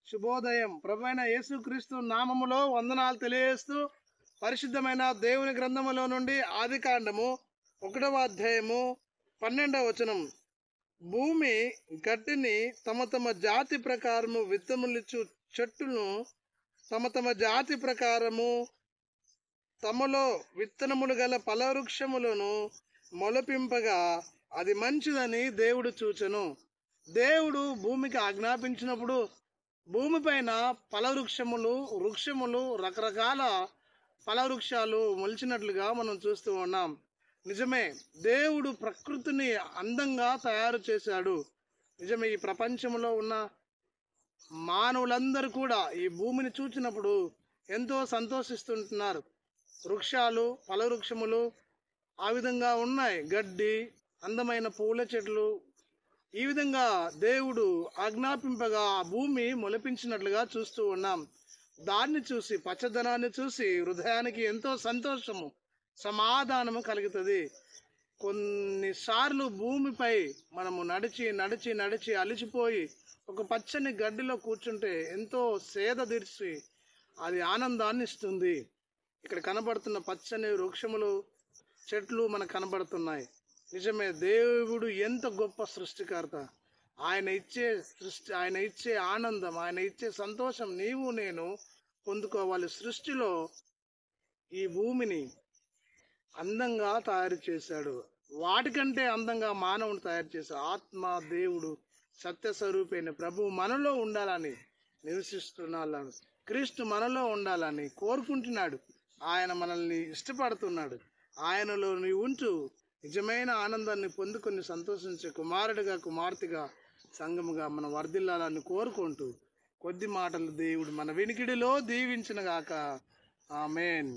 శుభోదయం. ప్రభువైన యేసుక్రీస్తు నామములో వందనాలు తెలియజేస్తూ పరిశుద్ధమైన దేవుని గ్రంథములో నుండి ఆదికాండము 1వ అధ్యాయము 12వ వచనం. భూమి గడ్డిని తమ తమ జాతి ప్రకారము విత్తములిచ్చు చెట్టును తమ తమ జాతి ప్రకారము తమలో విత్తనములు గల ఫలవృక్షములను మొలపింపగా అది మంచిదని దేవుడు చూచెను. దేవుడు భూమికి ఆజ్ఞాపించినప్పుడు భూమిపైన వృక్షములు రకరకాల ఫలవృక్షాలు మొలిచినట్లుగా మనం చూస్తూ ఉన్నాం. నిజమే, దేవుడు ప్రకృతిని అందంగా తయారు చేశాడు. నిజమే, ఈ ప్రపంచంలో ఉన్న మానవులందరూ కూడా ఈ భూమిని చూచినప్పుడు ఎంతో సంతోషిస్తుంటున్నారు. ఫలవృక్షములు ఆ విధంగా ఉన్నాయి. గడ్డి, అందమైన పూల చెట్లు, ఈ విధంగా దేవుడు ఆజ్ఞాపింపగా ఆ భూమి మొలిపించినట్లుగా చూస్తూ ఉన్నాం. దాన్ని చూసి, పచ్చదనాన్ని చూసి హృదయానికి ఎంతో సంతోషము, సమాధానము కలుగుతుంది. కొన్నిసార్లు భూమిపై మనము నడిచి నడిచి నడిచి అలిచిపోయి ఒక పచ్చని గడ్డిలో కూర్చుంటే ఎంతో సేద తీర్చి అది ఆనందాన్ని ఇస్తుంది. ఇక్కడ కనబడుతున్న పచ్చని వృక్షములు, చెట్లు మనకు కనబడుతున్నాయి. నిజమే, దేవుడు ఎంత గొప్ప సృష్టికర్త. ఆయన ఇచ్చే ఆనందం, ఆయన ఇచ్చే సంతోషం నీవు నేను పొందుకోవాలి. సృష్టిలో ఈ భూమిని అందంగా తయారు చేశాడు. వాటికంటే అందంగా మానవుని తయారు చేశాడు. ఆత్మ దేవుడు సత్యస్వరూపైన ప్రభు మనలో ఉండాలని నివసిస్తున్నాడు. క్రీస్తు మనలో ఉండాలని కోరుకుంటున్నాడు. ఆయన మనల్ని ఇష్టపడుతున్నాడు. ఆయనలో నీవు ఉంటూ నిజమైన ఆనందాన్ని పొందుకొని సంతోషించే కుమారుడిగా, కుమార్తెగా, సంఘముగా మనం వర్ధిల్లాలని కోరుకుంటూ కొద్ది మాటలు దేవుడు మన వినికిడిలో దీవించును గాక. ఆమేన్.